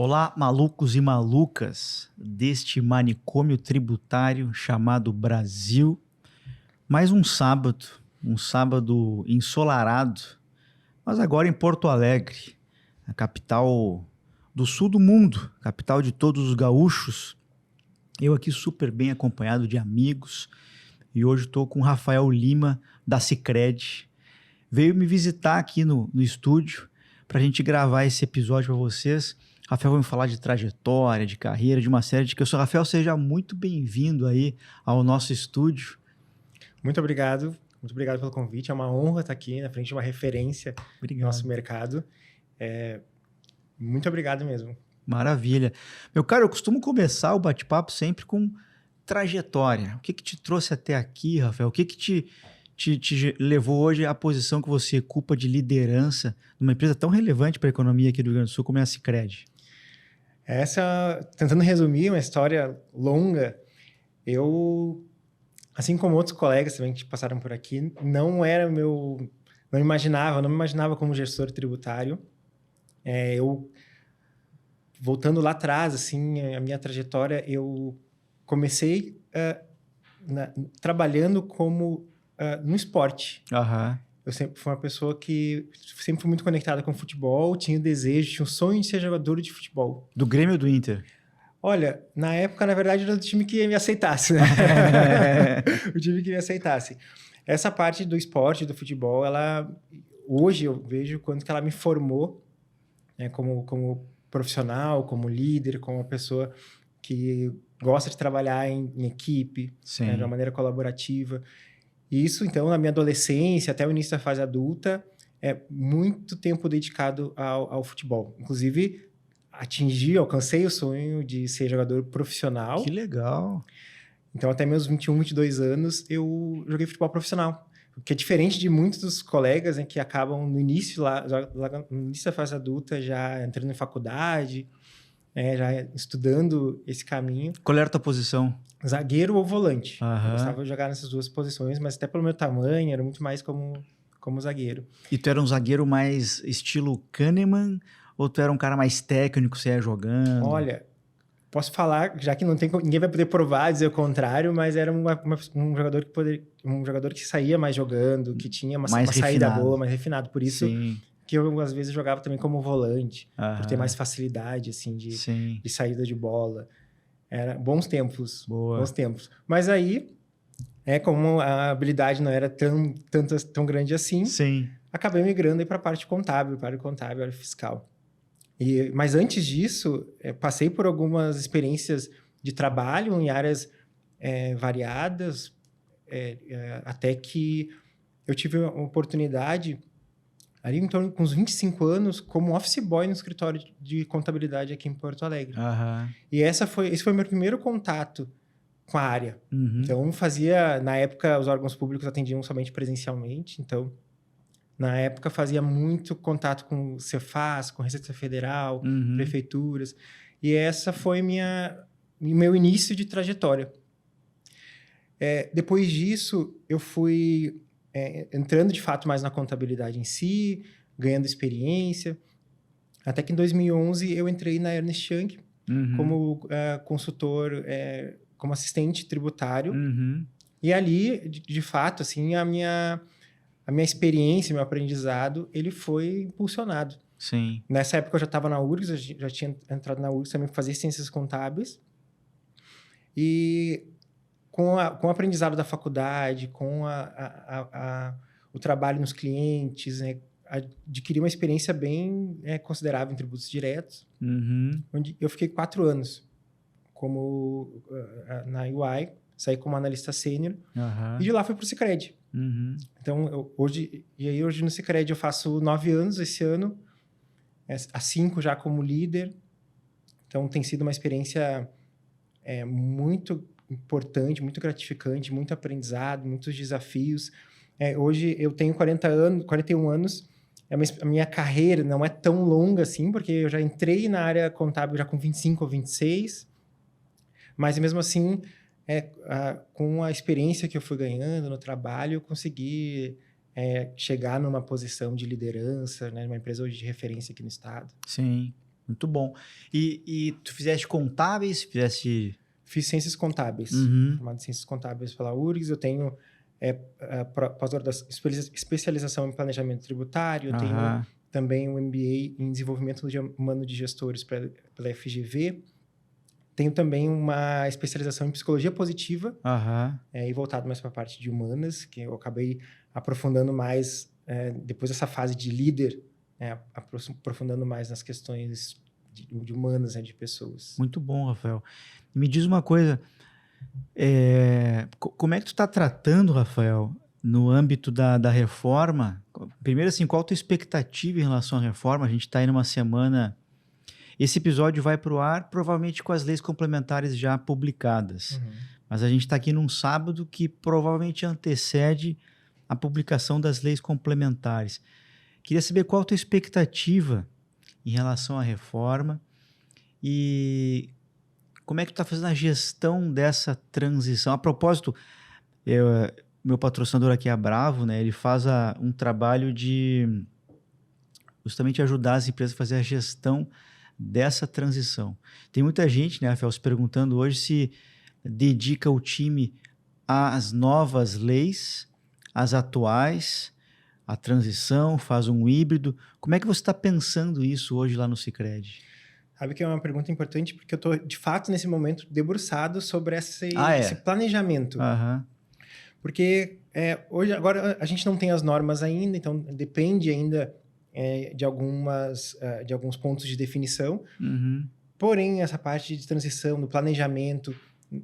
Olá, malucos e malucas deste manicômio tributário chamado Brasil. Mais um sábado ensolarado, mas agora em Porto Alegre, a capital do sul do mundo, capital de todos os gaúchos. Eu aqui super bem acompanhado de amigos e hoje estou com o Rafael Lima da Sicredi. Veio me visitar aqui no estúdio para a gente gravar esse episódio para vocês. Rafael vai me falar de trajetória, de carreira, de uma série de coisas. Rafael, seja muito bem-vindo aí ao nosso estúdio. Muito obrigado pelo convite. É uma honra estar aqui na frente de uma referência do nosso mercado. Muito obrigado mesmo. Maravilha. Meu caro, eu costumo começar o bate-papo sempre com trajetória. O que te trouxe até aqui, Rafael? O que te levou hoje à posição que você ocupa de liderança numa empresa tão relevante para a economia aqui do Rio Grande do Sul como é a Sicredi? Tentando resumir uma história longa, eu, assim como outros colegas também que passaram por aqui, não me imaginava como gestor tributário. Voltando lá atrás, assim, a minha trajetória, eu comecei trabalhando no esporte. Aham. Eu sempre fui uma pessoa que sempre fui muito conectada com futebol, tinha o desejo, tinha o sonho de ser jogador de futebol. Do Grêmio ou do Inter? Olha, na época, na verdade, era do time que me aceitasse, né? O time que me aceitasse. Essa parte do esporte, do futebol, hoje eu vejo quanto que ela me formou, né, como profissional, como líder, como uma pessoa que gosta de trabalhar em equipe, né, de uma maneira colaborativa. Isso, então, na minha adolescência, até o início da fase adulta, é muito tempo dedicado ao futebol. Inclusive, alcancei o sonho de ser jogador profissional. Que legal! Então, até meus 21, 22 anos, eu joguei futebol profissional. O que é diferente de muitos dos colegas, né, que acabam no início da fase adulta, já entrando em faculdade, já estudando esse caminho. Qual era a tua posição? Zagueiro ou volante. Aham. Eu gostava de jogar nessas duas posições, mas até pelo meu tamanho, era muito mais como zagueiro. E tu era um zagueiro mais estilo Kahneman ou tu era um cara mais técnico, você ia jogando? Olha, posso falar, já que ninguém vai poder provar, dizer o contrário, mas era um jogador que saía mais jogando, que tinha uma saída boa, mais refinado. Por isso que eu, às vezes, jogava também como volante, por ter mais facilidade, assim, de saída de bola. Era bons tempos. Boa. Bons tempos. Mas aí, como a habilidade não era tão grande assim, acabei migrando para a parte contábil, para o contábil, área fiscal. Mas antes disso, passei por algumas experiências de trabalho em áreas variadas, até que eu tive a oportunidade, ali em torno com uns 25 anos, como office boy no escritório de contabilidade aqui em Porto Alegre. E esse foi o meu primeiro contato com a área. Então, na época, os órgãos públicos atendiam somente presencialmente, então, na época, fazia muito contato com o Cefaz, com Receita Federal, prefeituras, e essa foi meu início de trajetória. Depois disso, eu fui entrando, de fato, mais na contabilidade em si, ganhando experiência, até que em 2011 eu entrei na Ernst Young como consultor, como assistente tributário, e ali, de fato, assim, a minha experiência, meu aprendizado, ele foi impulsionado. Nessa época eu já estava na URGS, eu já tinha entrado na URGS também para fazer ciências contábeis, e com o aprendizado da faculdade, com o trabalho nos clientes, né, adquiri uma experiência bem considerável em tributos diretos, onde eu fiquei 4 anos na UI, saí como analista sênior, e de lá fui para o Sicredi. Então, hoje no Sicredi eu faço 9 anos esse ano, há 5 já como líder. Então, tem sido uma experiência muito importante, muito gratificante, muito aprendizado, muitos desafios. Hoje eu tenho 41 anos, a minha carreira não é tão longa assim, porque eu já entrei na área contábil já com 25 ou 26, mas mesmo assim, com a experiência que eu fui ganhando no trabalho, eu consegui chegar numa posição de liderança, né, numa empresa hoje de referência aqui no estado. Sim, Muito bom. E tu fizeste contábeis? Fiz ciências contábeis. Formado em ciências contábeis pela URGS. Eu tenho pós-graduação, especialização em planejamento tributário. Eu tenho também um MBA em desenvolvimento humano de gestores pela FGV. Tenho também uma especialização em psicologia positiva e voltado mais para a parte de humanas, que eu acabei aprofundando mais depois dessa fase de líder, aprofundando mais nas questões de humanas, de pessoas. Muito bom, Rafael. Me diz uma coisa, como é que tu está tratando, Rafael, no âmbito da reforma? Primeiro, assim, qual a tua expectativa em relação à reforma? A gente está aí numa semana... Esse episódio vai para o ar, provavelmente com as leis complementares já publicadas. Mas a gente está aqui num sábado que provavelmente antecede a publicação das leis complementares. Queria saber qual a tua expectativa em relação à reforma e como é que tu está fazendo a gestão dessa transição. A propósito, meu patrocinador aqui é a Bravo, né? Ele faz um trabalho de justamente ajudar as empresas a fazer a gestão dessa transição. Tem muita gente, né, Rafael, se perguntando hoje se dedica o time às novas leis, às atuais, à transição, faz um híbrido. Como é que você está pensando isso hoje lá no Sicredi? Sabe que é uma pergunta importante, porque eu estou, de fato, nesse momento, debruçado sobre esse planejamento. Porque hoje, agora, a gente não tem as normas ainda, então depende ainda de alguns pontos de definição. Porém, essa parte de transição, do planejamento,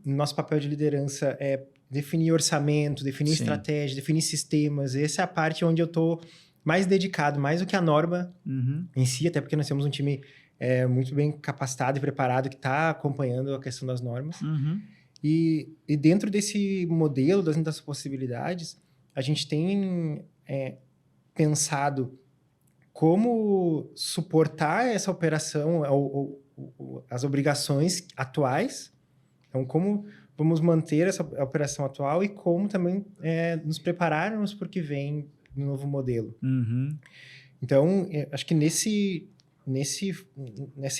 nosso papel de liderança é definir orçamento, definir estratégia, definir sistemas. Essa é a parte onde eu estou mais dedicado, mais do que a norma em si, até porque nós temos um time muito bem capacitado e preparado que está acompanhando a questão das normas. E dentro desse modelo, das possibilidades, a gente tem pensado como suportar essa operação, as obrigações atuais. Então, como vamos manter essa operação atual e como também nos prepararmos para o que vem no novo modelo. Então, acho que nessa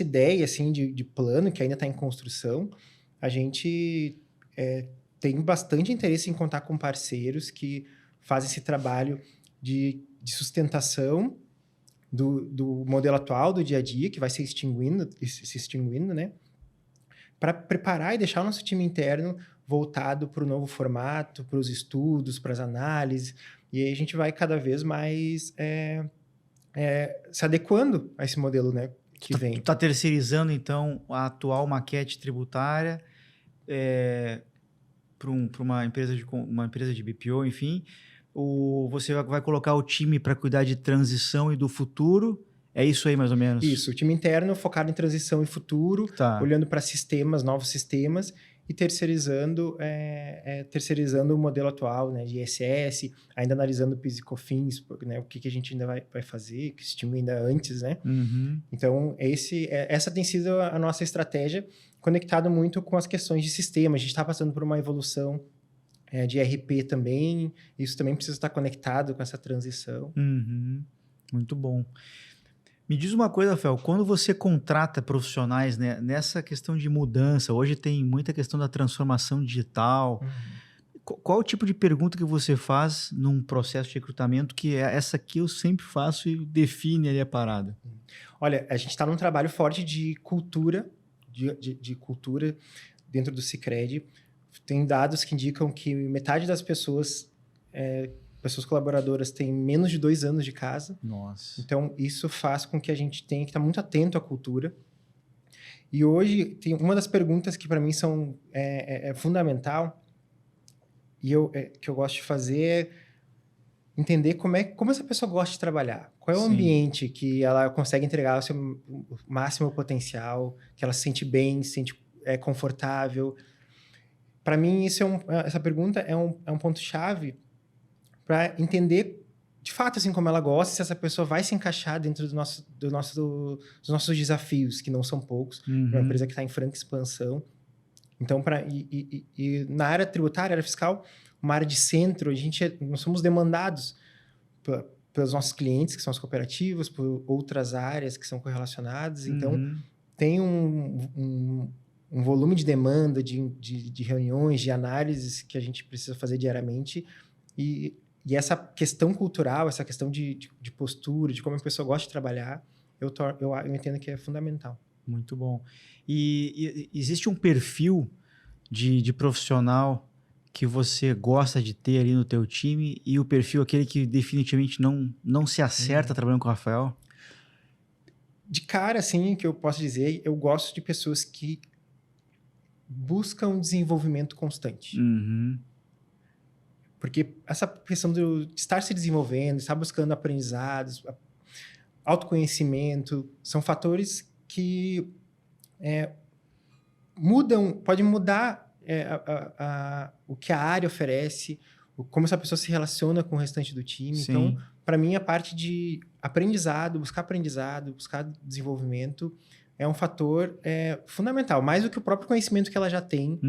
ideia assim, de plano, que ainda está em construção, a gente tem bastante interesse em contar com parceiros que fazem esse trabalho de sustentação do modelo atual, do dia a dia, que vai se extinguindo, né? Para preparar e deixar o nosso time interno voltado para o novo formato, para os estudos, para as análises. E aí a gente vai cada vez mais se adequando a esse modelo, né, que vem. Tu está terceirizando, então, a atual maquete tributária para uma empresa de BPO, enfim. Você vai colocar o time para cuidar de transição e do futuro? É isso aí, mais ou menos? Isso, o time interno focado em transição e futuro, olhando para sistemas, novos sistemas, e terceirizando o modelo atual, né, de ISS, ainda analisando PIS e COFINS, né, o que a gente ainda vai fazer, que esse time ainda antes, né? Então, essa tem sido a nossa estratégia, conectado muito com as questões de sistema. A gente está passando por uma evolução de RP também, isso também precisa estar conectado com essa transição. Muito bom. Me diz uma coisa, Rafael, quando você contrata profissionais, né, nessa questão de mudança, hoje tem muita questão da transformação digital, qual o tipo de pergunta que você faz num processo de recrutamento que essa aqui eu sempre faço e define ali a parada? Olha, a gente está num trabalho forte de cultura, de cultura dentro do Sicredi. Tem dados que indicam que metade das pessoas colaboradoras têm menos de 2 anos de casa. Nossa. Então, isso faz com que a gente tenha que estar muito atento à cultura. E hoje, tem uma das perguntas que para mim é fundamental e que eu gosto de fazer é entender como essa pessoa gosta de trabalhar. Qual é o ambiente que ela consegue entregar o seu máximo potencial, que ela se sente bem, se sente confortável. Para mim, essa pergunta é um ponto-chave para entender, de fato, assim, como ela gosta, se essa pessoa vai se encaixar dentro dos nossos desafios, que não são poucos. É uma empresa que está em franca expansão. Então, na área tributária, área fiscal, uma área de centro, nós somos demandados pelos nossos clientes, que são as cooperativas, por outras áreas que são correlacionadas. Então, tem um volume de demanda, de reuniões, de análises que a gente precisa fazer diariamente. E essa questão cultural, essa questão de postura, de como a pessoa gosta de trabalhar, eu entendo que é fundamental. Muito bom. E existe um perfil de profissional que você gosta de ter ali no teu time e o perfil aquele que definitivamente não se acerta trabalhando com o Rafael? De cara, assim, que eu posso dizer, eu gosto de pessoas que buscam desenvolvimento constante. Porque essa questão de estar se desenvolvendo, estar buscando aprendizados, autoconhecimento, são fatores que podem mudar o que a área oferece, como essa pessoa se relaciona com o restante do time. Sim. Então, para mim, a parte de buscar desenvolvimento, é um fator fundamental. Mais do que o próprio conhecimento que ela já tem,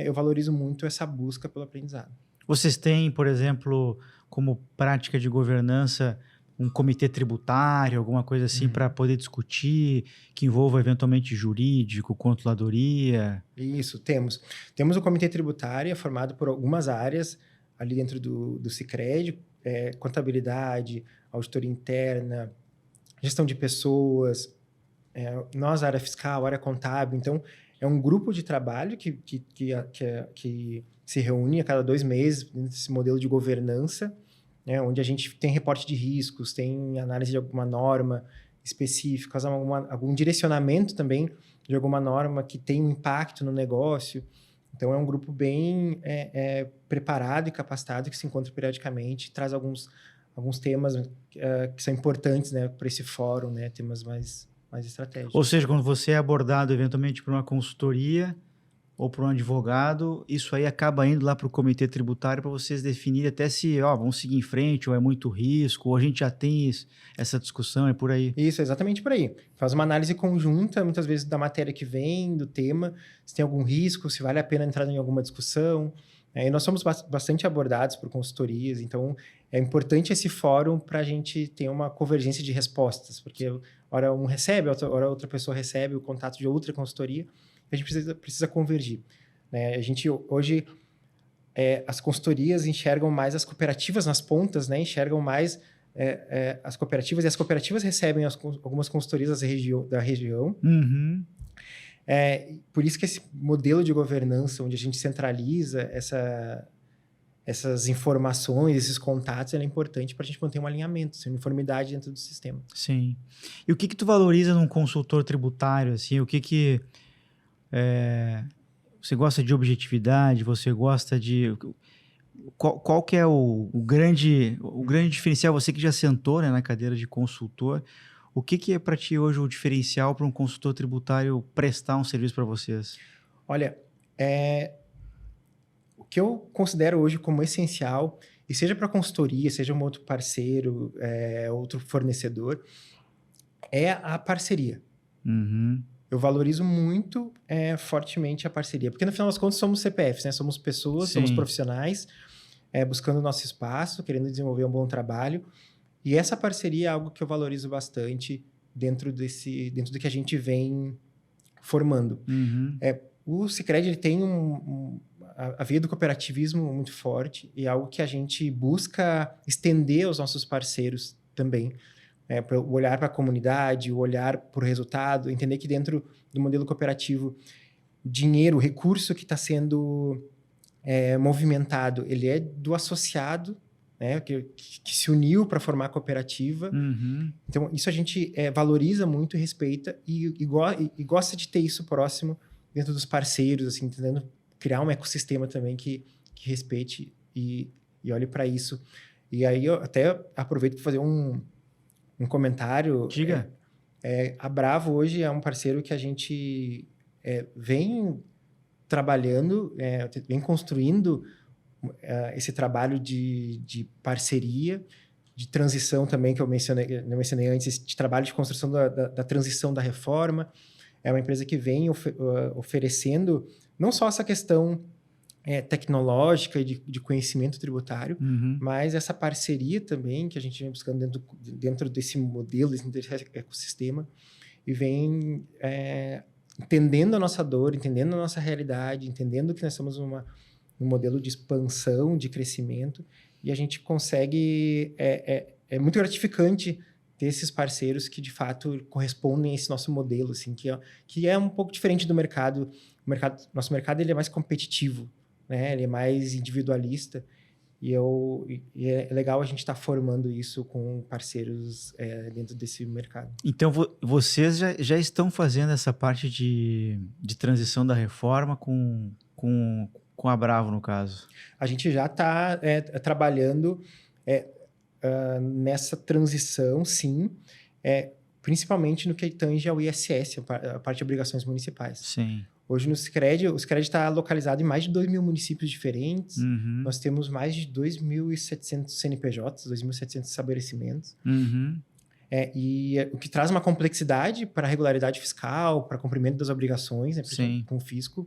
eu valorizo muito essa busca pelo aprendizado. Vocês têm, por exemplo, como prática de governança, um comitê tributário, alguma coisa assim, para poder discutir, que envolva eventualmente jurídico, controladoria? Isso, temos. Temos o comitê tributário, formado por algumas áreas ali dentro do Sicredi, contabilidade, auditoria interna, gestão de pessoas, nós, área fiscal, área contábil. Então, é um grupo de trabalho que se reúne a cada 2 meses nesse modelo de governança, onde a gente tem reporte de riscos, tem análise de alguma norma específica, algum direcionamento também de alguma norma que tem um impacto no negócio. Então, é um grupo bem preparado e capacitado que se encontra periodicamente, traz alguns temas que são importantes, né, para esse fórum, né, temas mais estratégicos. Ou seja, quando você é abordado eventualmente por uma consultoria ou por um advogado, isso aí acaba indo lá para o comitê tributário para vocês definirem até se vamos seguir em frente, ou é muito risco, ou a gente já tem essa discussão, é por aí. Isso, é exatamente por aí. Faz uma análise conjunta, muitas vezes, da matéria que vem, do tema, se tem algum risco, se vale a pena entrar em alguma discussão. E nós somos bastante abordados por consultorias, então é importante esse fórum para a gente ter uma convergência de respostas, porque hora um recebe, hora outra pessoa recebe o contato de outra consultoria, a gente precisa convergir. Né? A gente, hoje, as consultorias enxergam mais as cooperativas nas pontas, né? Enxergam mais as cooperativas, e as cooperativas recebem algumas consultorias da região. Por isso que esse modelo de governança, onde a gente centraliza essas informações, esses contatos, é importante para a gente manter um alinhamento, essa uniformidade dentro do sistema. Sim. E o que tu valoriza num consultor tributário? Assim, o que você gosta de objetividade? Você gosta de... Qual que é o grande diferencial? Você que já sentou, né, na cadeira de consultor, o que é para ti hoje o diferencial para um consultor tributário prestar um serviço para vocês? Olha, o que eu considero hoje como essencial, e seja para consultoria, seja um outro parceiro, outro fornecedor, é a parceria. Eu valorizo muito fortemente a parceria, porque no final das contas somos CPFs, né? Somos pessoas, Sim. Somos profissionais, buscando o nosso espaço, querendo desenvolver um bom trabalho, e essa parceria é algo que eu valorizo bastante dentro do que a gente vem formando. O Sicredi ele tem a via do cooperativismo muito forte, e é algo que a gente busca estender aos nossos parceiros também. O olhar para a comunidade, o olhar para o resultado, entender que dentro do modelo cooperativo, o dinheiro, o recurso que está sendo movimentado, ele é do associado, né, que se uniu para formar a cooperativa. Então, isso a gente valoriza muito, respeita e gosta de ter isso próximo dentro dos parceiros, assim, tentando criar um ecossistema também que respeite e olhe para isso. E aí eu até aproveito para fazer um comentário. Diga. A Bravo hoje é um parceiro que a gente vem trabalhando, vem construindo esse trabalho de parceria, de transição também, que eu mencionei antes, de trabalho de construção da transição da reforma. É uma empresa que vem oferecendo não só essa questão tecnológica e de conhecimento tributário, mas essa parceria também que a gente vem buscando dentro desse modelo, desse ecossistema, e vem entendendo a nossa dor, entendendo a nossa realidade, entendendo que nós estamos num modelo de expansão, de crescimento, e a gente consegue... É muito gratificante ter esses parceiros que, de fato, correspondem a esse nosso modelo, assim, que é um pouco diferente do mercado. Nosso mercado ele é mais competitivo, né? Ele é mais individualista, e é legal a gente estar formando isso com parceiros dentro desse mercado. Então, vocês já estão fazendo essa parte de transição da reforma com a Bravo, no caso? A gente já está trabalhando nessa transição, sim, principalmente no que tange ao ISS, a parte de obrigações municipais. Sim. Hoje no Sicredi, o Sicredi está localizado em mais de 2.000 municípios diferentes. Nós temos mais de 2.700 CNPJs, 2.700 estabelecimentos. O que traz uma complexidade para a regularidade fiscal, para cumprimento das obrigações, né, com o fisco.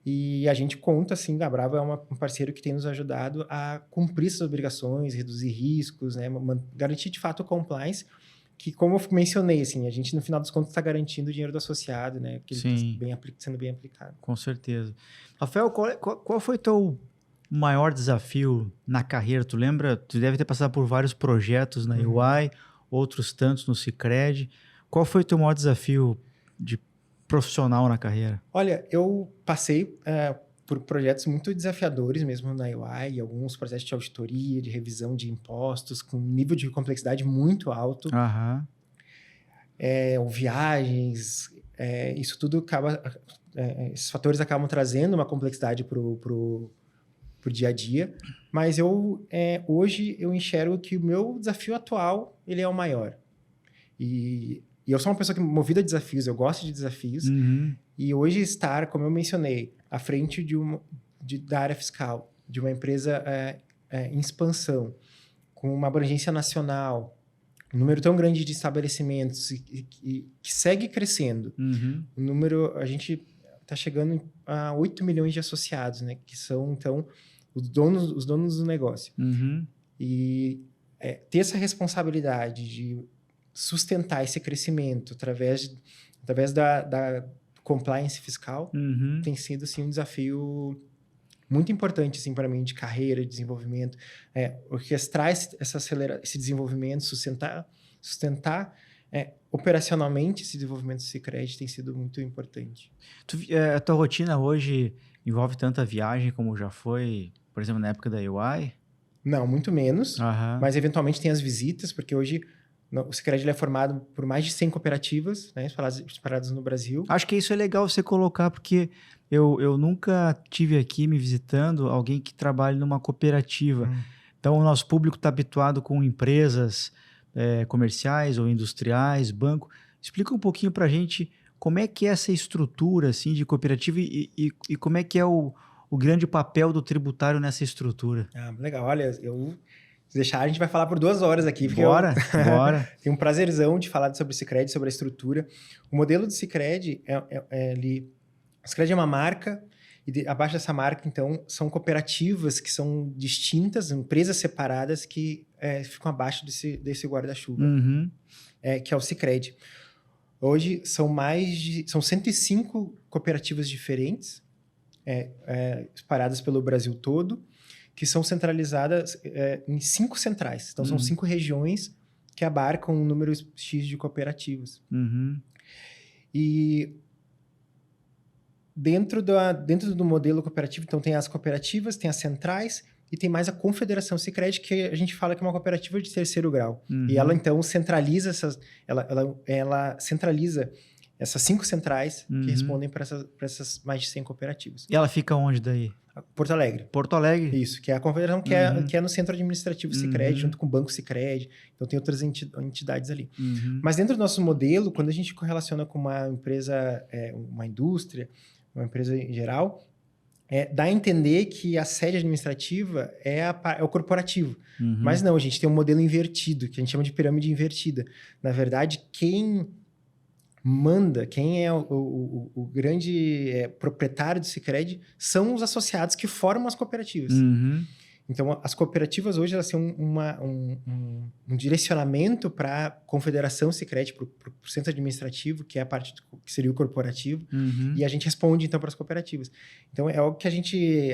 E a gente conta, assim, a Bravo é um parceiro que tem nos ajudado a cumprir essas obrigações, reduzir riscos, né, garantir de fato o compliance, que, como eu mencionei, assim, a gente, no final dos contos, está garantindo o dinheiro do associado, né? Que ele está sendo bem aplicado. Com certeza. Rafael, qual foi o teu maior desafio na carreira? Tu lembra? Tu deve ter passado por vários projetos na EY, outros tantos no Sicredi. Qual foi o teu maior desafio de profissional na carreira? Olha, eu passei por projetos muito desafiadores mesmo na EY, alguns projetos de auditoria, de revisão de impostos, com um nível de complexidade muito alto. Viagens, isso tudo acaba... esses fatores acabam trazendo uma complexidade pro dia a dia, mas hoje eu enxergo que o meu desafio atual ele é o maior. E eu sou uma pessoa movida a desafios, eu gosto de desafios, e hoje estar, como eu mencionei, à frente da área fiscal, de uma empresa em expansão, com uma abrangência nacional, um número tão grande de estabelecimentos que segue crescendo. O número, a gente está chegando a 8 milhões de associados, né, que são, então, os donos do negócio. E ter essa responsabilidade de sustentar esse crescimento através da compliance fiscal tem sido, assim, um desafio muito importante, assim, para mim, de carreira, de desenvolvimento. Orquestrar esse desenvolvimento, sustentar operacionalmente esse desenvolvimento do Sicredi tem sido muito importante. A tua rotina hoje envolve tanta viagem como já foi, por exemplo, na época da EY? Não, muito menos, mas eventualmente tem as visitas, porque hoje... O Sicredi é formado por mais de 100 cooperativas, né, espalhadas no Brasil. Acho que isso é legal você colocar, porque eu nunca tive aqui me visitando alguém que trabalha numa cooperativa. Então, o nosso público está habituado com empresas comerciais ou industriais, banco. Explica um pouquinho para a gente como é que é essa estrutura assim, de cooperativa e como é que é o grande papel do tributário nessa estrutura. Legal. Olha, se deixar, a gente vai falar por 2 horas aqui. Bora. Tenho um prazerzão de falar sobre o Sicredi, sobre a estrutura. O modelo do Sicredi, o Sicredi é uma marca, e abaixo dessa marca, então, são cooperativas que são distintas, empresas separadas que ficam abaixo desse guarda-chuva, que é o Sicredi. Hoje, são 105 cooperativas diferentes, espalhadas pelo Brasil todo, que são centralizadas em 5 centrais. Então, são 5 regiões que abarcam um número X de cooperativas. E dentro do modelo cooperativo, então, tem as cooperativas, tem as centrais e tem mais a Confederação Sicredi, que a gente fala que é uma cooperativa de terceiro grau. E ela, então, centraliza ela centraliza essas 5 centrais que respondem para essas mais de 100 cooperativas. E ela fica onde daí? Porto Alegre. Porto Alegre? Isso, que é a confederação que é no centro administrativo Sicredi, junto com o Banco Sicredi. Então, tem outras entidades ali. Mas dentro do nosso modelo, quando a gente correlaciona com uma empresa, uma indústria, uma empresa em geral, dá a entender que a sede administrativa é o corporativo. Mas não, a gente tem um modelo invertido, que a gente chama de pirâmide invertida. Na verdade, quem manda, quem é o grande proprietário do Sicredi são os associados que formam as cooperativas. Uhum. Então, as cooperativas hoje elas têm um direcionamento para a Confederação Sicredi, para o centro administrativo, que é a parte que seria o corporativo, e a gente responde, então, para as cooperativas. Então, é algo que a gente...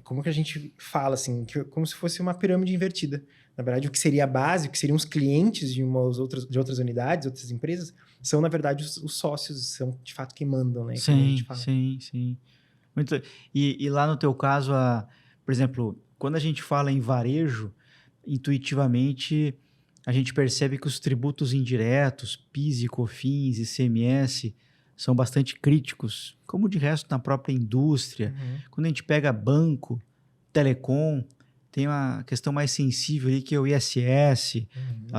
como que a gente fala, assim, como se fosse uma pirâmide invertida. Na verdade, o que seria a base, o que seriam os clientes de outras unidades, outras empresas, são, na verdade, os sócios, são, de fato, quem mandam, né? Como a gente fala. Sim. Muito... E lá no teu caso, por exemplo, quando a gente fala em varejo, intuitivamente, a gente percebe que os tributos indiretos, PIS e COFINS, ICMS, são bastante críticos, como de resto na própria indústria. Quando a gente pega banco, telecom, tem uma questão mais sensível ali que é o ISS,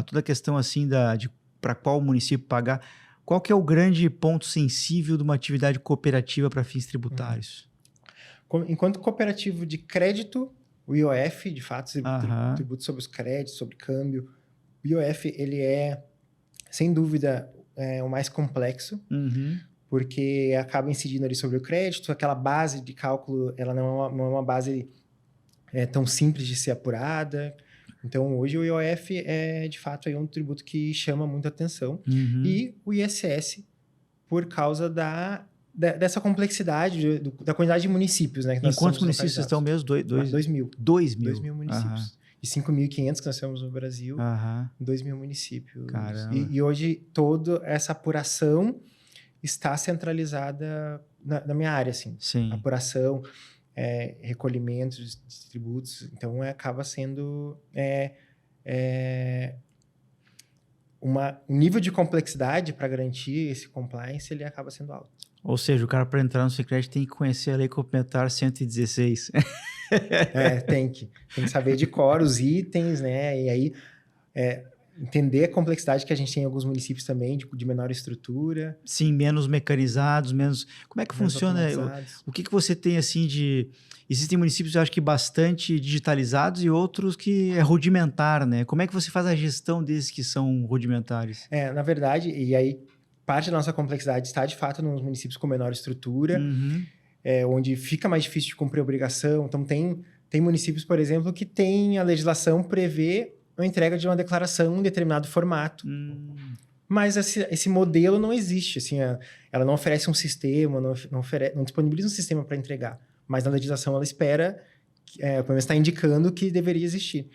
toda a questão assim de para qual município pagar. Qual que é o grande ponto sensível de uma atividade cooperativa para fins tributários? Enquanto cooperativo de crédito, o IOF, de fato, tributo sobre os créditos, sobre câmbio. O IOF, ele é, sem dúvida, o mais complexo, porque acaba incidindo ali sobre o crédito, aquela base de cálculo, ela não é uma base tão simples de ser apurada. Então, hoje o IOF é, de fato, um tributo que chama muita atenção. E o ISS, por causa dessa complexidade, da quantidade de municípios, né? Em quantos municípios vocês estão mesmo? 2.000. 2.000 municípios. De 5.500 que nós temos no Brasil, 2.000 municípios. Caramba. E hoje toda essa apuração está centralizada na minha área, assim. Sim. Apuração, recolhimento de tributos. Então, acaba sendo um nível de complexidade para garantir esse compliance, ele acaba sendo alto. Ou seja, o cara para entrar no Sicredi tem que conhecer a Lei Complementar 116. Tem que saber de cor os itens, né? E aí entender a complexidade que a gente tem em alguns municípios também, de menor estrutura. Sim, menos mecanizados, menos... Como é que funciona? O que você tem, assim, de... Existem municípios, eu acho que bastante digitalizados e outros que é rudimentar, né? Como é que você faz a gestão desses que são rudimentares? Na verdade, e aí parte da nossa complexidade está, de fato, nos municípios com menor estrutura, onde fica mais difícil de cumprir a obrigação. Então, tem municípios, por exemplo, que a legislação prevê a entrega de uma declaração em determinado formato. Mas esse modelo não existe. Assim, ela não oferece um sistema, não disponibiliza um sistema para entregar. Mas na legislação ela espera, pelo menos está indicando que deveria existir.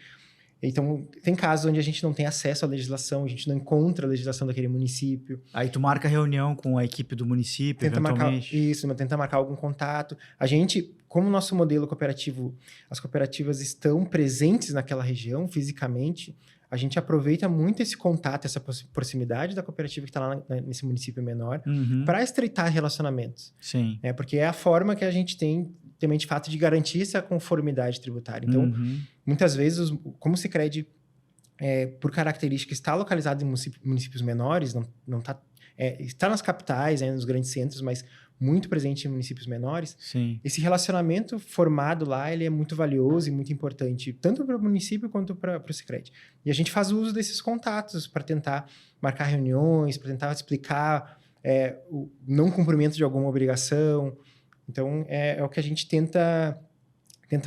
Então, tem casos onde a gente não tem acesso à legislação, a gente não encontra a legislação daquele município. Aí tu marca reunião com a equipe do município, eventualmente. Tenta marcar algum contato. A gente, como nosso modelo cooperativo, as cooperativas estão presentes naquela região fisicamente, a gente aproveita muito esse contato, essa proximidade da cooperativa que está lá nesse município menor, para estreitar relacionamentos. Sim. Porque é a forma que a gente tem também, de fato, de garantir essa conformidade tributária. Então, muitas vezes, como o Sicredi, por característica, está localizado em municípios menores, não está nas capitais, nos grandes centros, mas muito presente em municípios menores. Sim. Esse relacionamento formado lá, ele é muito valioso e muito importante, tanto para o município quanto para o Sicredi. E a gente faz uso desses contatos para tentar marcar reuniões, para tentar explicar o não cumprimento de alguma obrigação. Então, é o que a gente tenta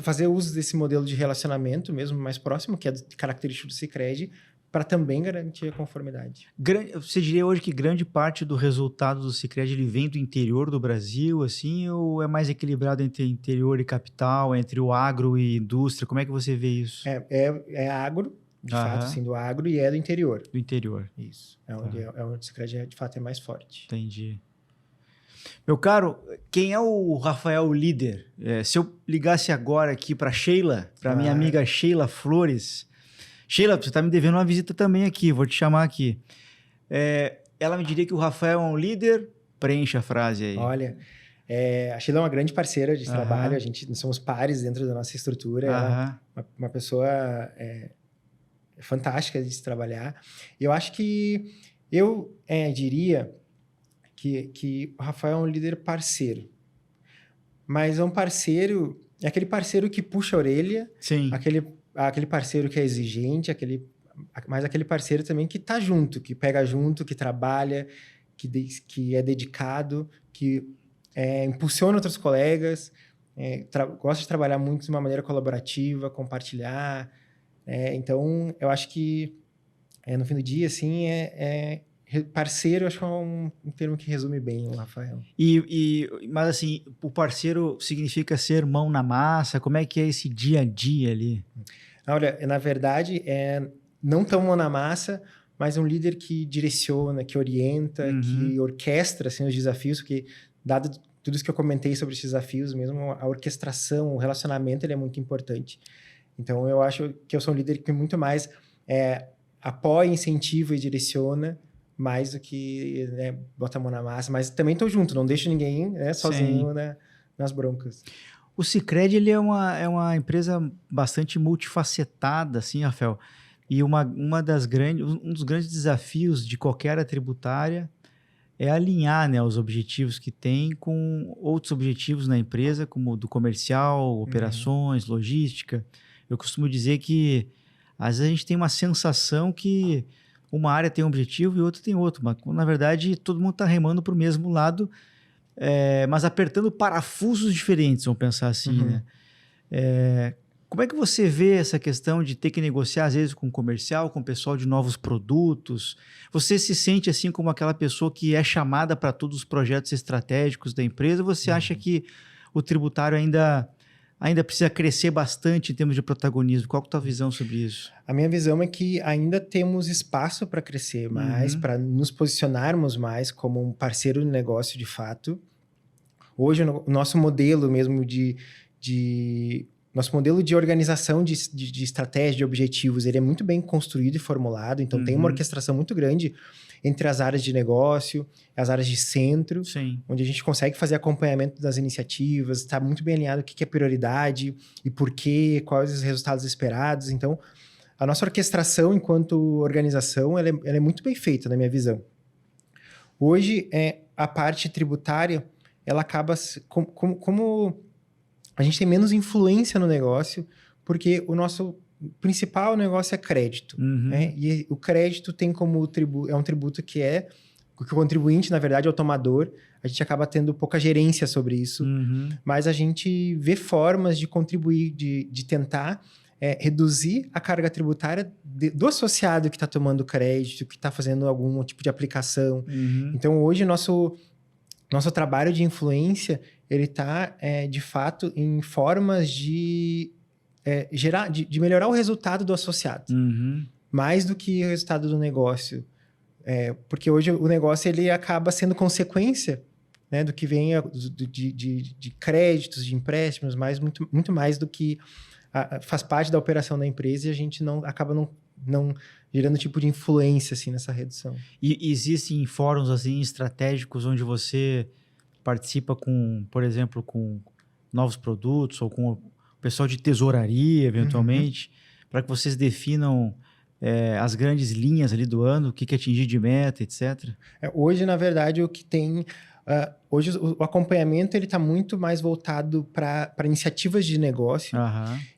fazer uso desse modelo de relacionamento mesmo mais próximo, que é característico do Sicredi, para também garantir a conformidade. Você diria hoje que grande parte do resultado do Sicredi ele vem do interior do Brasil, assim, ou é mais equilibrado entre interior e capital, entre o agro e indústria? Como é que você vê isso? É agro, de fato, assim, do agro, e é do interior. Do interior. Isso. Onde o Sicredi, de fato, é mais forte. Entendi. Meu caro, quem é o Rafael líder? Se eu ligasse agora aqui para Sheila, para minha amiga Sheila Flores... Sheila, você está me devendo uma visita também aqui, vou te chamar aqui. Ela me diria que o Rafael é um líder? Preencha a frase aí. Olha, a Sheila é uma grande parceira de trabalho, nós somos pares dentro da nossa estrutura, ela é uma pessoa fantástica de se trabalhar. E eu acho que eu diria que o Rafael é um líder parceiro, mas é um parceiro, é aquele parceiro que puxa a orelha, Sim. aquele parceiro que é exigente, aquele mais aquele parceiro também que tá junto, que pega junto, que trabalha, que é dedicado, que impulsiona outros colegas, gosta de trabalhar muito de uma maneira colaborativa, compartilhar. Então, eu acho que no fim do dia, assim, parceiro, acho que é um termo que resume bem o Rafael. Mas assim, o parceiro significa ser mão na massa? Como é que é esse dia a dia ali? Olha, na verdade, não tão mão na massa, mas um líder que direciona, que orienta, que orquestra assim, os desafios, porque dado tudo isso que eu comentei sobre esses desafios, mesmo a orquestração, o relacionamento, ele é muito importante. Então, eu acho que eu sou um líder que muito mais apoia, incentiva e direciona, mais do que bota a mão na massa. Mas também estou junto, não deixo ninguém sozinho nas broncas. O Sicredi, ele é uma empresa bastante multifacetada, assim, Rafael. E um dos grandes desafios de qualquer área tributária é alinhar, né, os objetivos que tem com outros objetivos na empresa, como do comercial, operações, logística. Eu costumo dizer que, às vezes, a gente tem uma sensação que uma área tem um objetivo e outra tem outro, mas, na verdade, todo mundo está remando para o mesmo lado, mas apertando parafusos diferentes, vamos pensar assim, né? Como é que você vê essa questão de ter que negociar, às vezes, com o comercial, com o pessoal de novos produtos? Você se sente assim como aquela pessoa que é chamada para todos os projetos estratégicos da empresa? Ou você acha que o tributário ainda precisa crescer bastante em termos de protagonismo? Qual que é a tua visão sobre isso? A minha visão é que ainda temos espaço para crescer mais, para nos posicionarmos mais como um parceiro de negócio de fato. Hoje, o nosso modelo mesmo nosso modelo de organização de estratégia, de objetivos, ele é muito bem construído e formulado. Então, tem uma orquestração muito grande entre as áreas de negócio, as áreas de centro, onde a gente consegue fazer acompanhamento das iniciativas, está muito bem alinhado o que é prioridade e por quê, quais os resultados esperados. Então, a nossa orquestração enquanto organização, ela é muito bem feita, na minha visão. Hoje, a parte tributária, ela acaba... Como a gente tem menos influência no negócio, porque o nosso principal negócio é crédito. Né? E o crédito tem como tributo, é um tributo que o contribuinte, na verdade, é o tomador. A gente acaba tendo pouca gerência sobre isso, mas a gente vê formas de contribuir, de tentar reduzir a carga tributária do associado que está tomando crédito, que está fazendo algum tipo de aplicação. Então, hoje, nosso trabalho de influência, ele está, de fato, em formas de melhorar o resultado do associado. Mais do que o resultado do negócio. Porque hoje o negócio ele acaba sendo consequência, né, do que vem de créditos, de empréstimos, mas muito mais do que faz parte da operação da empresa e a gente acaba não gerando tipo de influência assim, nessa redução. E existem fóruns assim, estratégicos onde você participa por exemplo, com novos produtos ou com o pessoal de tesouraria, eventualmente, para que vocês definam as grandes linhas ali do ano, o que atingir de meta, etc? Hoje, na verdade, o que tem... hoje, o acompanhamento está muito mais voltado para iniciativas de negócio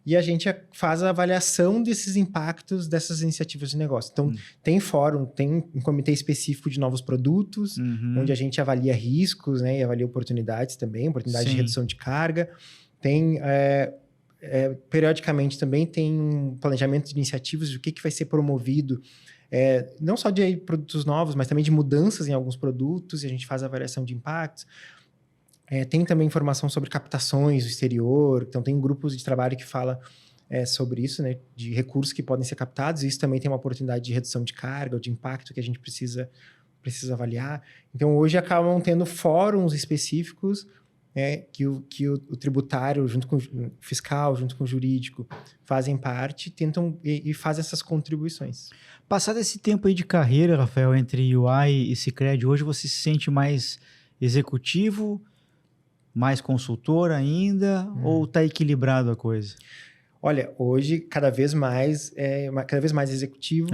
e a gente faz a avaliação desses impactos dessas iniciativas de negócio. Então, tem fórum, tem um comitê específico de novos produtos, onde a gente avalia riscos, né, e avalia oportunidades também, oportunidades de redução de carga. Tem... periodicamente também tem um planejamento de iniciativas de o que vai ser promovido, não só de produtos novos, mas também de mudanças em alguns produtos, e a gente faz a avaliação de impactos. Tem também informação sobre captações do exterior, então tem grupos de trabalho que fala sobre isso, né, de recursos que podem ser captados, e isso também tem uma oportunidade de redução de carga ou de impacto que a gente precisa avaliar. Então, hoje acabam tendo fóruns específicos que o tributário, junto com o fiscal, junto com o jurídico, fazem parte, tentam e fazem essas contribuições. Passado esse tempo aí de carreira, Rafael, entre UI e Sicredi, hoje você se sente mais executivo, mais consultor ainda, ou está equilibrado a coisa? Olha, hoje cada vez mais executivo,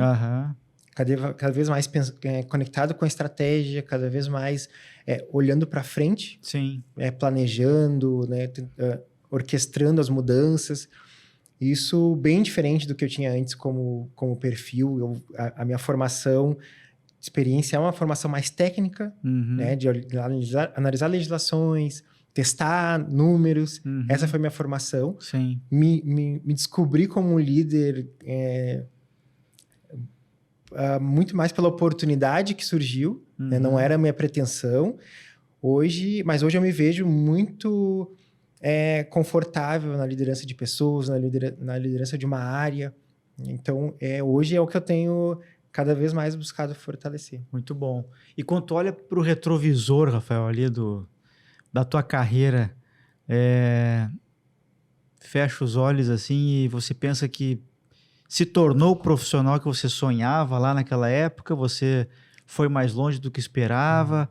cada vez mais conectado com a estratégia, cada vez mais olhando para frente, planejando, né, orquestrando as mudanças. Isso bem diferente do que eu tinha antes como perfil. A minha formação, experiência é uma formação mais técnica, né? De analisar legislações, testar números. Essa foi a minha formação. Sim. Me descobri como um líder muito mais pela oportunidade que surgiu, né? Não era a minha pretensão. Mas hoje eu me vejo muito confortável na liderança de pessoas, na liderança de uma área. Então, hoje é o que eu tenho cada vez mais buscado fortalecer. Muito bom. E quando tu olha para o retrovisor, Rafael, ali da tua carreira, fecha os olhos assim e você pensa que se tornou o profissional que você sonhava lá naquela época, você foi mais longe do que esperava.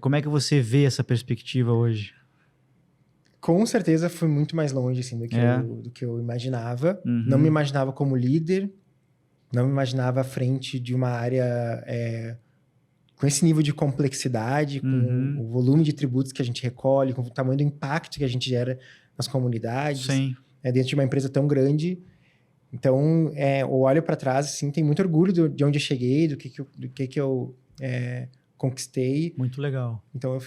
Como é que você vê essa perspectiva hoje? Com certeza fui muito mais longe assim, do que eu imaginava. Não me imaginava como líder, não me imaginava à frente de uma área com esse nível de complexidade, com o volume de tributos que a gente recolhe, com o tamanho do impacto que a gente gera nas comunidades. Sim. Dentro de uma empresa tão grande. Então, eu olho para trás, assim, tenho muito orgulho de onde eu cheguei, do que eu conquistei. Muito legal. Então,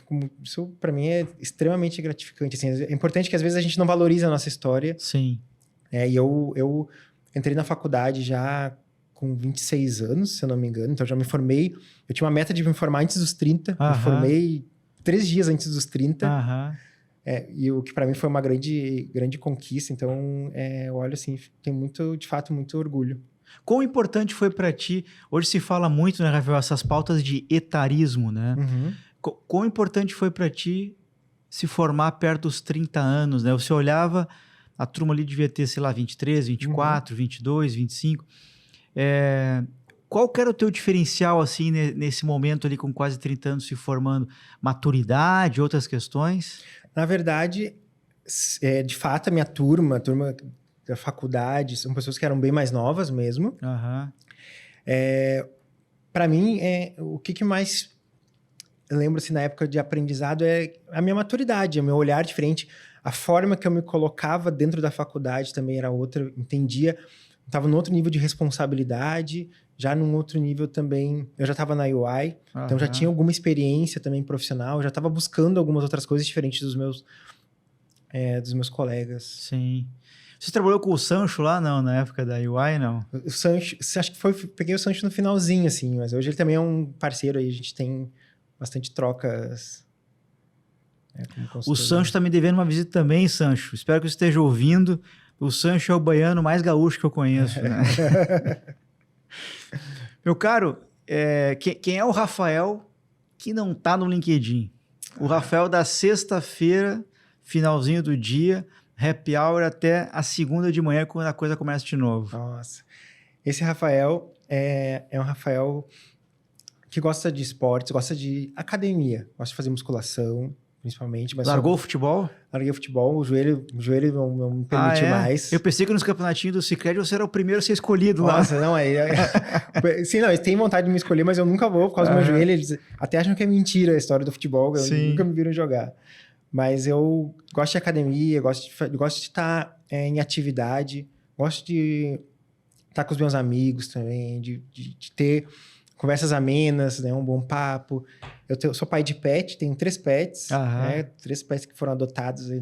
isso para mim é extremamente gratificante. Assim, é importante que às vezes a gente não valorize a nossa história. Sim. E eu entrei na faculdade já com 26 anos, se eu não me engano. Então, já me formei. Eu tinha uma meta de me formar antes dos 30. Me formei 3 dias antes dos 30. E o que para mim foi uma grande conquista. Então, eu olho assim, tenho de fato, muito orgulho. Quão importante foi para ti? Hoje se fala muito, né, Rafael, essas pautas de etarismo, né? Quão importante foi para ti se formar perto dos 30 anos, né? Você olhava, a turma ali devia ter, sei lá, 23, 24, 22, 25. Qual que era o teu diferencial, assim, nesse momento ali com quase 30 anos se formando? Maturidade, outras questões? Na verdade, de fato, a minha turma, a turma da faculdade, são pessoas que eram bem mais novas mesmo. Para mim, o que mais eu lembro assim, na época de aprendizado é a minha maturidade, o meu olhar diferente, a forma que eu me colocava dentro da faculdade também era outra, entendia, estava num outro nível de responsabilidade, já num outro nível também, eu já estava na UI, então já tinha alguma experiência também profissional, já estava buscando algumas outras coisas diferentes dos meus colegas. Sim. Você trabalhou com o Sancho lá, não? Na época da UI, não? O Sancho, acho que peguei o Sancho no finalzinho, assim, mas hoje ele também é um parceiro aí, a gente tem bastante trocas. O Sancho tá me devendo uma visita também, Sancho. Espero que você esteja ouvindo. O Sancho é o baiano mais gaúcho que eu conheço, né? Meu caro, quem é o Rafael que não tá no LinkedIn? O Rafael da sexta-feira, finalzinho do dia, happy hour até a segunda de manhã, quando a coisa começa de novo. Nossa. Esse Rafael é um Rafael que gosta de esportes, gosta de academia, gosta de fazer musculação, principalmente. Mas largou o futebol? Larguei o futebol, o joelho não me permite mais. Eu pensei que nos campeonatinhos do Sicredi você era o primeiro a ser escolhido lá. Nossa, não, sim, não, eles têm vontade de me escolher, mas eu nunca vou, por causa do meu joelho. Eles até acham que é mentira a história do futebol, nunca me viram jogar. Mas eu gosto de academia, gosto de estar em atividade, gosto de estar com os meus amigos também, de ter conversas amenas, né, um bom papo. Eu sou pai de pet, tenho 3 pets, né, 3 pets que foram adotados aí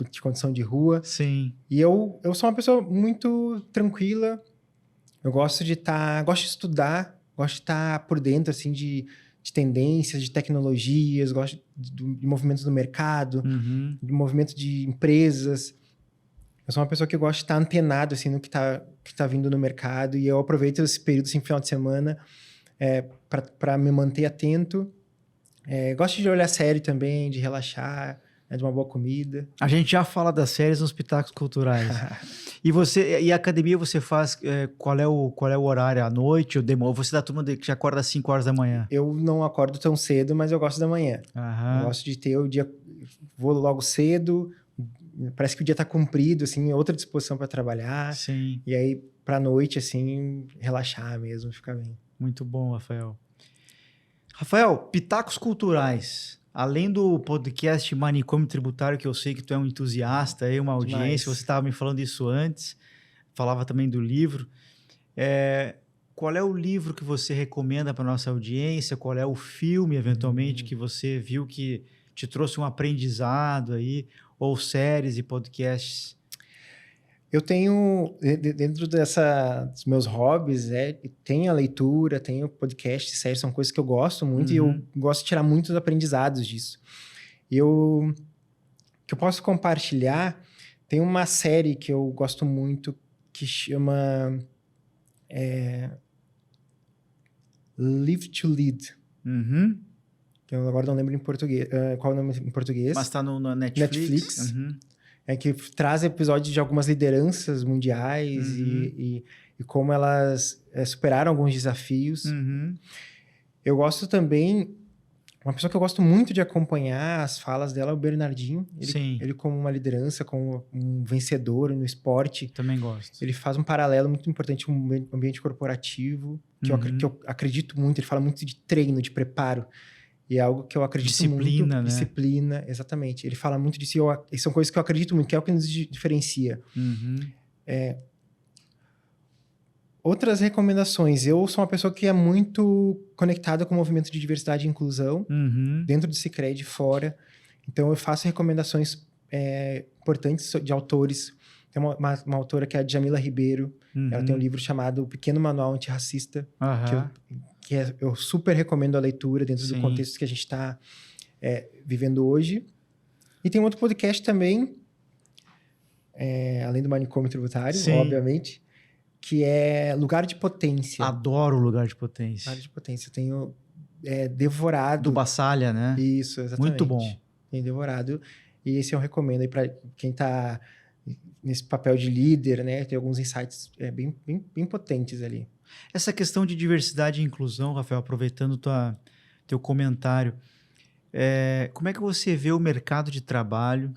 de condição de rua. Sim. E eu sou uma pessoa muito tranquila, eu gosto de estudar, gosto de estar por dentro, assim, de tendências, de tecnologias, gosto de movimentos do mercado, de movimento de empresas. Eu sou uma pessoa que gosta de estar antenado, assim, no que tá vindo no mercado, e eu aproveito esse período, assim, final de semana, para me manter atento. Gosto de olhar série também, de relaxar, né, de uma boa comida. A gente já fala das séries nos pitacos culturais. E a academia você faz, qual é o horário? À noite? Ou você é da turma que já acorda às 5 horas da manhã? Eu não acordo tão cedo, mas eu gosto da manhã. Eu gosto de ter o dia... Vou logo cedo, parece que o dia tá cumprido, assim, outra disposição para trabalhar. Sim. E aí, pra noite, assim, relaxar mesmo, ficar bem. Muito bom, Rafael. Rafael, pitacos culturais. Além do podcast Manicômio Tributário, que eu sei que tu é um entusiasta, aí uma audiência, demais. Você estava me falando isso antes, falava também do livro. Qual é o livro que você recomenda para nossa audiência? Qual é o filme, eventualmente, que você viu que te trouxe um aprendizado aí? Ou séries e podcasts? Eu tenho, dentro dos meus hobbies, tem a leitura, tem o podcast, séries, são coisas que eu gosto muito e eu gosto de tirar muitos aprendizados disso. Que eu posso compartilhar, tem uma série que eu gosto muito que chama Live to Lead. Que eu agora não lembro em português. Qual é o nome em português? Mas tá no Netflix. Que traz episódios de algumas lideranças mundiais e como elas superaram alguns desafios. Eu gosto também... Uma pessoa que eu gosto muito de acompanhar as falas dela é o Bernardinho. Ele como uma liderança, como um vencedor no esporte. Também gosto. Ele faz um paralelo muito importante com o ambiente corporativo, que eu acredito muito. Ele fala muito de treino, de preparo. E é algo que eu acredito muito. Disciplina, né? Disciplina, exatamente. Ele fala muito disso e são coisas que eu acredito muito, que é o que nos diferencia. Outras recomendações. Eu sou uma pessoa que é muito conectada com o movimento de diversidade e inclusão, dentro do Sicredi e fora. Então, eu faço recomendações importantes de autores. Tem uma autora que é a Djamila Ribeiro. Ela tem um livro chamado O Pequeno Manual Antirracista, que eu super recomendo a leitura dentro do contexto que a gente está vivendo hoje. E tem um outro podcast também, além do Manicômio Tributário, obviamente, que é Lugar de Potência. Adoro Lugar de Potência. Lugar de Potência. Eu tenho devorado... Do Bassalha, né? Isso, exatamente. Muito bom. Tenho devorado. E esse eu recomendo aí para quem está nesse papel de líder, né? Tem alguns insights bem potentes ali. Essa questão de diversidade e inclusão, Rafael, aproveitando teu comentário, como é que você vê o mercado de trabalho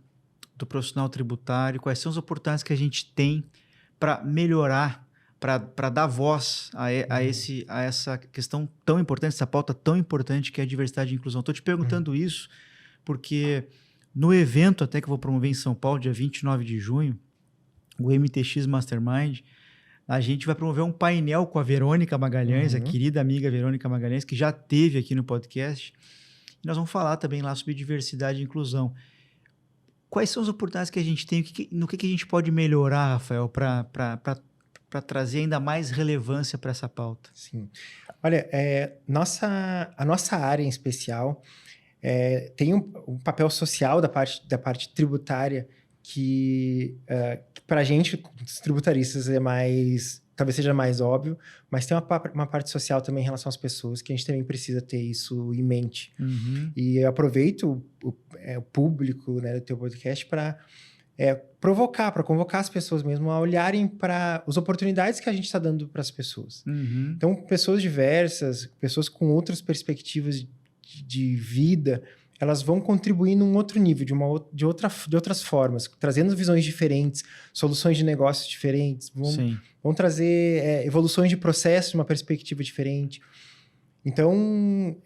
do profissional tributário? Quais são as oportunidades que a gente tem para melhorar, para dar voz a essa questão tão importante, essa pauta tão importante que é a diversidade e inclusão? Estou te perguntando isso porque no evento até que eu vou promover em São Paulo, dia 29 de junho, o MTX Mastermind, a gente vai promover um painel com a Verônica Magalhães, a querida amiga Verônica Magalhães, que já esteve aqui no podcast. E nós vamos falar também lá sobre diversidade e inclusão. Quais são as oportunidades que a gente tem? No que a gente pode melhorar, Rafael, para trazer ainda mais relevância para essa pauta? Sim. Olha, a nossa área em especial tem um papel social da parte tributária que para a gente, os tributaristas, talvez seja mais óbvio, mas tem uma parte social também em relação às pessoas que a gente também precisa ter isso em mente. E eu aproveito o público, né, do teu podcast para convocar as pessoas mesmo a olharem para as oportunidades que a gente está dando para as pessoas. Então, pessoas diversas, pessoas com outras perspectivas de vida, elas vão contribuir num outro nível, de outras formas, trazendo visões diferentes, soluções de negócios diferentes, vão trazer evoluções de processo de uma perspectiva diferente. Então,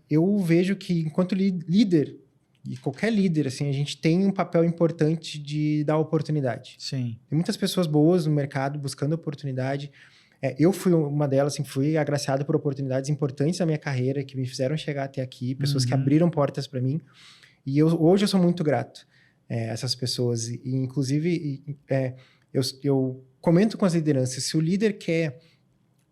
eu vejo que, enquanto líder, e qualquer líder, assim, a gente tem um papel importante de dar oportunidade. Sim. Tem muitas pessoas boas no mercado buscando oportunidade. Eu fui uma delas, assim, fui agraciado por oportunidades importantes na minha carreira, que me fizeram chegar até aqui, pessoas que abriram portas para mim. E hoje eu sou muito grato a essas pessoas. E, inclusive, eu comento com as lideranças, se o líder quer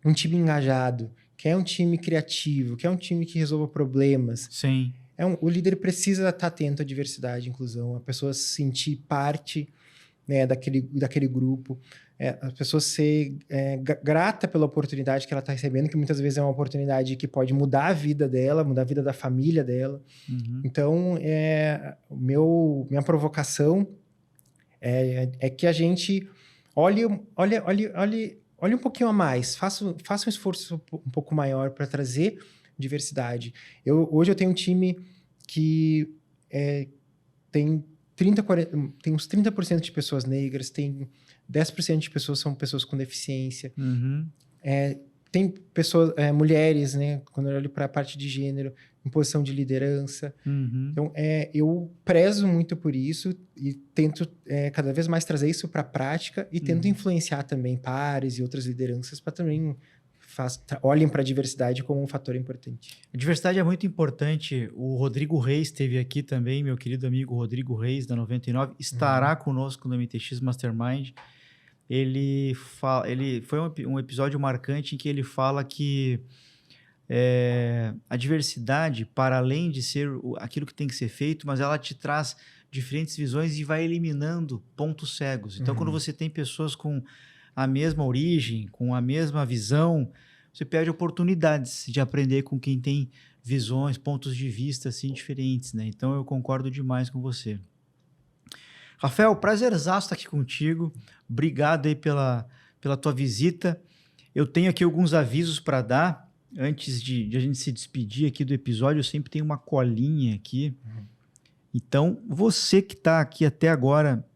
um time engajado, quer um time criativo, quer um time que resolva problemas... Sim. O líder precisa estar atento à diversidade e inclusão, a pessoa se sentir parte, né, daquele grupo, a pessoa ser grata pela oportunidade que ela está recebendo, que muitas vezes é uma oportunidade que pode mudar a vida dela, mudar a vida da família dela. Então, minha provocação é que a gente olhe um pouquinho a mais, faça um esforço um pouco maior para trazer diversidade. Hoje eu tenho um time que tem uns 30% de pessoas negras, tem 10% de pessoas são pessoas com deficiência. Tem pessoas, mulheres, né? Quando eu olho para a parte de gênero, em posição de liderança. Então, eu prezo muito por isso e tento cada vez mais trazer isso para a prática e tento influenciar também pares e outras lideranças para também olhem para a diversidade como um fator importante. A diversidade é muito importante. O Rodrigo Reis esteve aqui também, meu querido amigo Rodrigo Reis, da 99, estará conosco no MTX Mastermind. Ele foi um episódio marcante em que ele fala que a diversidade, para além de ser aquilo que tem que ser feito, mas ela te traz diferentes visões e vai eliminando pontos cegos. Então, quando você tem pessoas com a mesma origem, com a mesma visão, você perde oportunidades de aprender com quem tem visões, pontos de vista assim diferentes, né? Então, eu concordo demais com você. Rafael, prazerzaço estar aqui contigo. Obrigado aí pela tua visita. Eu tenho aqui alguns avisos para dar. Antes de a gente se despedir aqui do episódio, eu sempre tenho uma colinha aqui. Então, você que está aqui até agora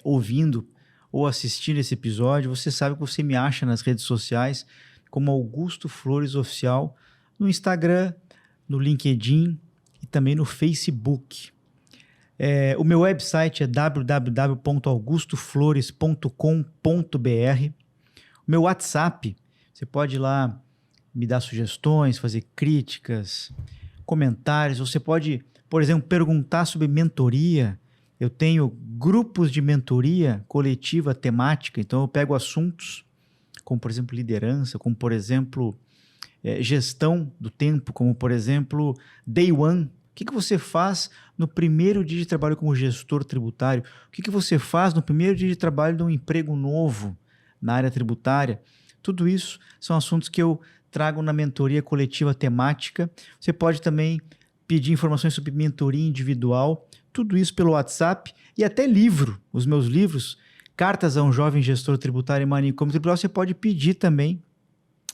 ouvindo ou assistindo esse episódio, você sabe que você me acha nas redes sociais como Augusto Flores Oficial, no Instagram, no LinkedIn e também no Facebook. O meu website é www.augustoflores.com.br. O meu WhatsApp, você pode ir lá me dar sugestões, fazer críticas, comentários. Você pode, por exemplo, perguntar sobre mentoria. Eu tenho grupos de mentoria coletiva temática, então eu pego assuntos como, por exemplo, liderança, como, por exemplo, gestão do tempo, como, por exemplo, Day One. O que você faz no primeiro dia de trabalho como gestor tributário? O que você faz no primeiro dia de trabalho de um emprego novo na área tributária? Tudo isso são assuntos que eu trago na mentoria coletiva temática. Você pode também pedir informações sobre mentoria individual, tudo isso pelo WhatsApp e até livro. Os meus livros, Cartas a um Jovem Gestor Tributário e Manicômio Tributário, você pode pedir também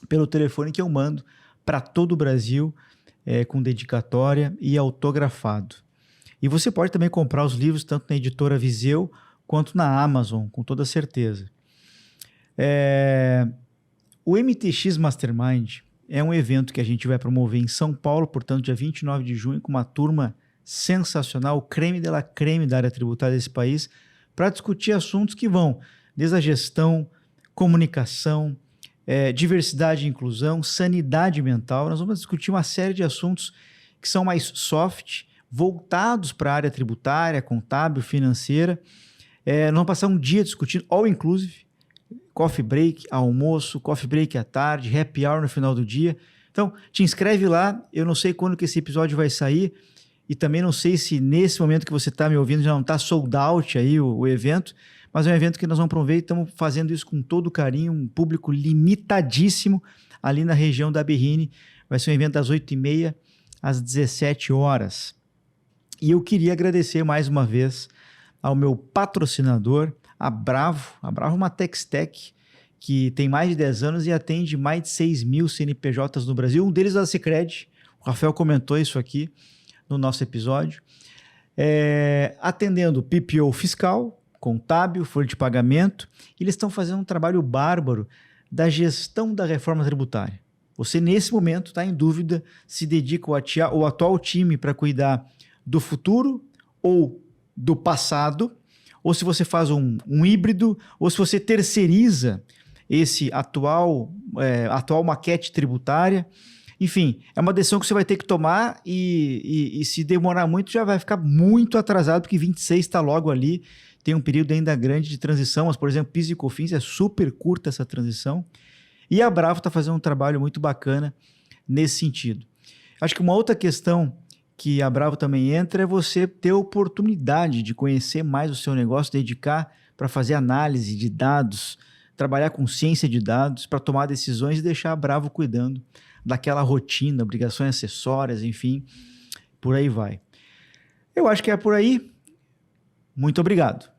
pelo telefone que eu mando para todo o Brasil, com dedicatória e autografado. E você pode também comprar os livros tanto na editora Viseu quanto na Amazon, com toda certeza. O MTX Mastermind é um evento que a gente vai promover em São Paulo, portanto, dia 29 de junho, com uma turma sensacional, creme de la creme da área tributária desse país, para discutir assuntos que vão desde a gestão, comunicação, diversidade e inclusão, sanidade mental. Nós vamos discutir uma série de assuntos que são mais soft, voltados para a área tributária, contábil, financeira. Nós vamos passar um dia discutindo all inclusive, coffee break, almoço, coffee break à tarde, happy hour no final do dia. Então, te inscreve lá. Eu não sei quando que esse episódio vai sair e também não sei se nesse momento que você está me ouvindo já não está sold out aí o evento, mas é um evento que nós vamos promover e estamos fazendo isso com todo carinho, um público limitadíssimo ali na região da Berrini. Vai ser um evento das 8h30 às 17 horas. E eu queria agradecer mais uma vez ao meu patrocinador, a Bravo. A Bravo é uma Tex-Tech que tem mais de 10 anos e atende mais de 6 mil CNPJs no Brasil. Um deles é da Sicredi. O Rafael comentou isso aqui no nosso episódio. Atendendo PPO fiscal, contábil, folha de pagamento. Eles estão fazendo um trabalho bárbaro da gestão da reforma tributária. Você, nesse momento, está em dúvida se dedica o atual time para cuidar do futuro ou do passado, ou se você faz um híbrido, ou se você terceiriza esse atual maquete tributária. Enfim, é uma decisão que você vai ter que tomar e se demorar muito já vai ficar muito atrasado, porque 26 está logo ali, tem um período ainda grande de transição, mas, por exemplo, PIS e COFINS é super curta essa transição. E a Bravo está fazendo um trabalho muito bacana nesse sentido. Acho que uma outra questão que a Bravo também entra é você ter a oportunidade de conhecer mais o seu negócio, dedicar para fazer análise de dados, trabalhar com ciência de dados, para tomar decisões e deixar a Bravo cuidando daquela rotina, obrigações acessórias, enfim, por aí vai. Eu acho que é por aí. Muito obrigado.